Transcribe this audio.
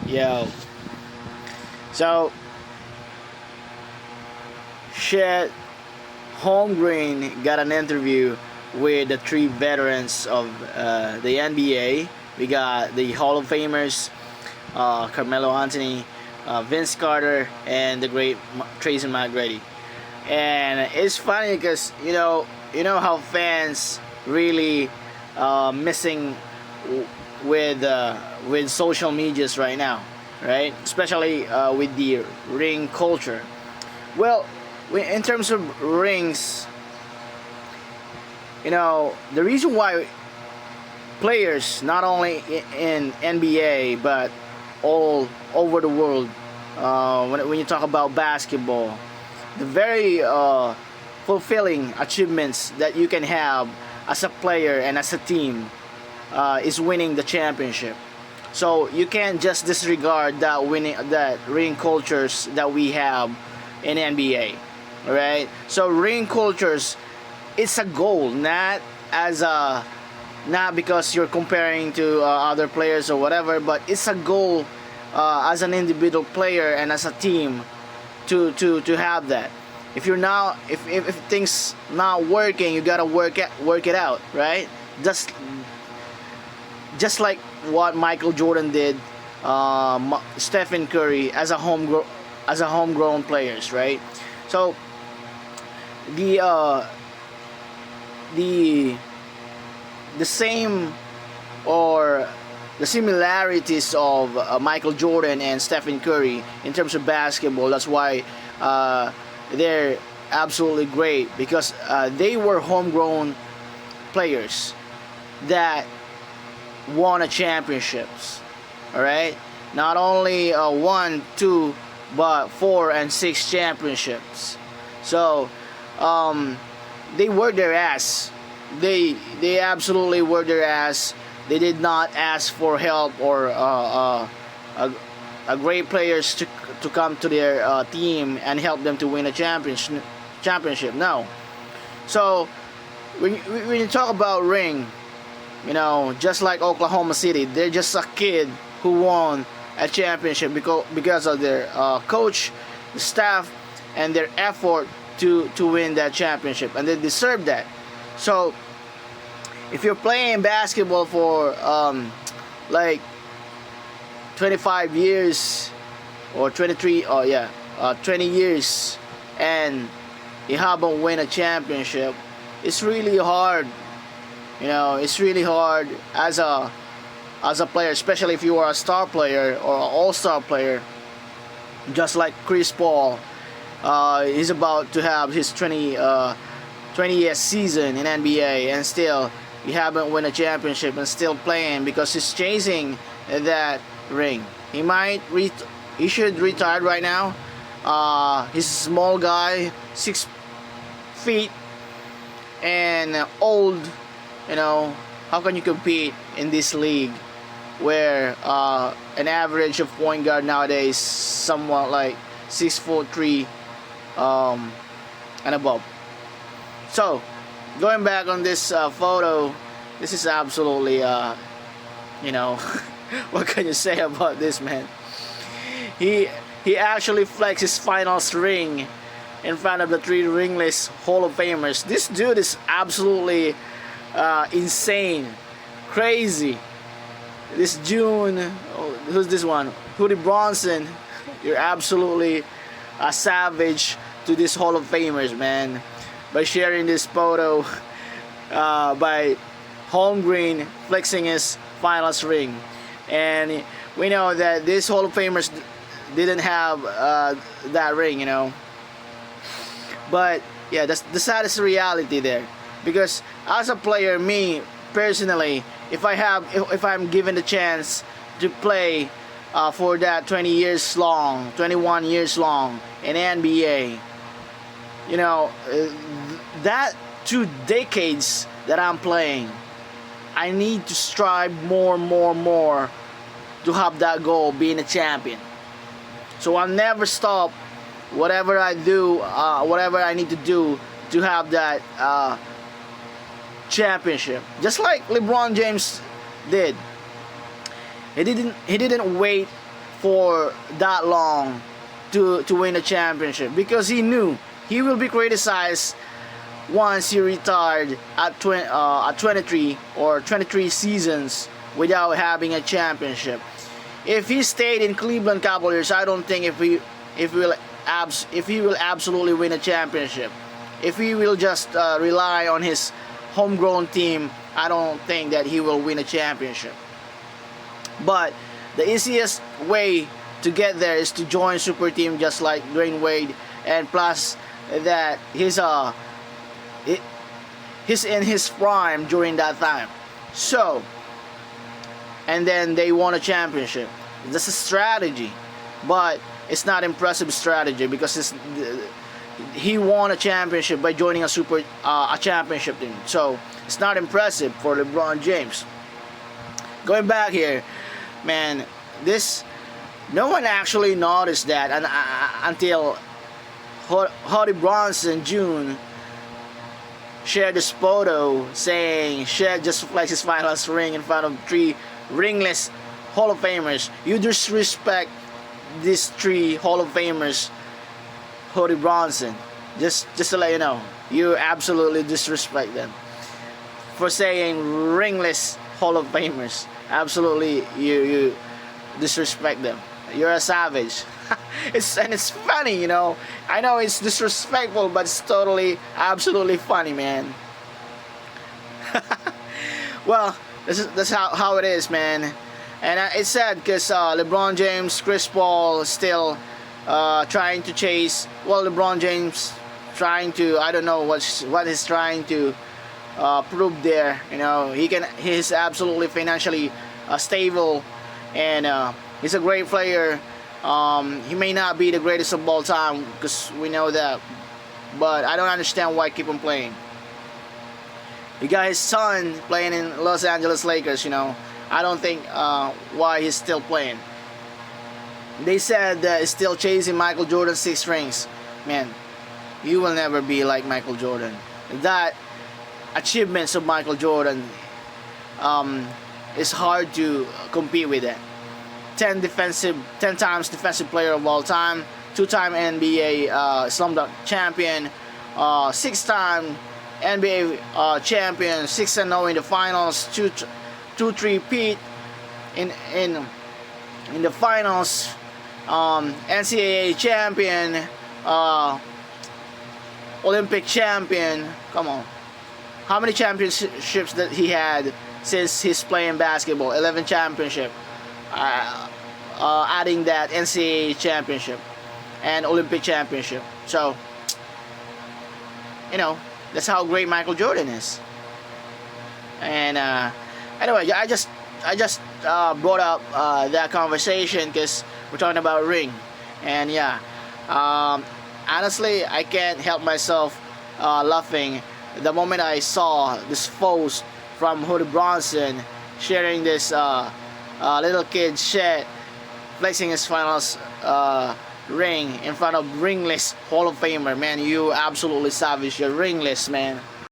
Yo. So, Chet Holmgren got an interview with the three veterans of the NBA. We got the Hall of Famers, Carmelo Anthony, Vince Carter, and the great Tracy McGrady. And it's funny because how fans really missing with social medias right now, right? Especially with the ring culture. Well, in terms of rings, the reason why players, not only in NBA but all over the world, when you talk about basketball, the very fulfilling achievements that you can have as a player and as a team is winning the championship. So you can't just disregard that ring cultures that we have in NBA. All right. So ring cultures, it's a goal, not because you're comparing to other players or whatever, but it's a goal as an individual player and as a team to have that. If you're now if things not working, you gotta work it out, right? Just like what Michael Jordan did, Stephen Curry as a homegrown players, right? So the same or the similarities of Michael Jordan and Stephen Curry in terms of basketball. That's why they're absolutely great, because they were homegrown players that won a championships. All right, not only one, two, but 4 and 6 championships. So they worked their ass. They absolutely worked their ass. They did not ask for help or a great players to come to their team and help them to win a championship. No. So when you talk about ring, just like Oklahoma City, they're just a kid who won a championship because of their coach, the staff, and their effort to win that championship, and they deserve that. So if you're playing basketball for like 25 years or 20 years, and you haven't win a championship, it's really hard. It's really hard as a player, especially if you are a star player or an all-star player, just like Chris Paul. He's about to have his 20th season in NBA, and still he haven't won a championship and still playing because he's chasing that ring. He should retire right now. He's a small guy, 6 feet, and old. How can you compete in this league where an average of point guard nowadays somewhat like 6'3" and above. So going back on this photo, this is absolutely what can you say about this man? He actually flexed his finals ring in front of the 3 ringless Hall of Famers. This dude is absolutely insane, crazy. This June, who's this one? Hoodie Bronson. You're absolutely a savage to this Hall of Famers, man, by sharing this photo by Holmgren flexing his finals ring. And we know that this Hall of Famers didn't have that ring, but yeah, that's the saddest reality there. Because as a player, me personally, if I'm given the chance to play for that 21 years long in NBA, that 2 decades that I'm playing, I need to strive more to have that goal, being a champion. So I'll never stop whatever I do, whatever I need to do to have that championship. Just like LeBron James did. He didn't wait for that long to win a championship, because he knew he will be criticized once he retired at 23 or 23 seasons without having a championship. If he stayed in Cleveland Cavaliers, I don't think if he will absolutely win a championship. If he will just rely on his homegrown team, I don't think that he will win a championship. But the easiest way to get there is to join super team just like Dwayne Wade, and plus that he's in his prime during that time. So, and then they won a championship. That's a strategy, but it's not impressive strategy, because he won a championship by joining a championship team. So it's not impressive for LeBron James. Going back here, man, no one actually noticed that until Hody Bronson Jr. shared this photo saying Chet just flexed his finals ring in front of 3 ringless Hall of Famers. You disrespect these 3 Hall of Famers, Hody Bronson. Just to let you know, you absolutely disrespect them for saying ringless Hall of Famers. Absolutely, you disrespect them. You're a savage. It's funny, you know. I know it's disrespectful, but it's totally, absolutely funny, man. Well, that's how it is, man. And it's sad because LeBron James, Chris Paul still trying to chase. Well, LeBron James trying to, I don't know what he's trying to prove there. You know, he's absolutely financially stable, and he's a great player. He may not be the greatest of all time, because we know that, but I don't understand why keep him playing. You got his son playing in Los Angeles Lakers, you know. I don't think why he's still playing. They said that he's still chasing Michael Jordan's 6 rings. Man, you will never be like Michael Jordan. That achievements of Michael Jordan, it's hard to compete with that. 10 times defensive player of all time, 2-time NBA Slam Dunk champion, 6-time NBA champion, 6-0 in the finals, 2-3-peat in the finals, NCAA champion, Olympic champion. Come on, how many championships that he had since he's playing basketball? 11 championship. Adding that NCAA championship and Olympic championship. So, you know, that's how great Michael Jordan is. And anyway, I just brought up that conversation because we're talking about ring. And yeah, honestly, I can't help myself laughing the moment I saw this post from Hody Bronson sharing this little kid Chet flexing his finals ring in front of ringless Hall of Famer. Man, you absolutely savage. You're ringless, man.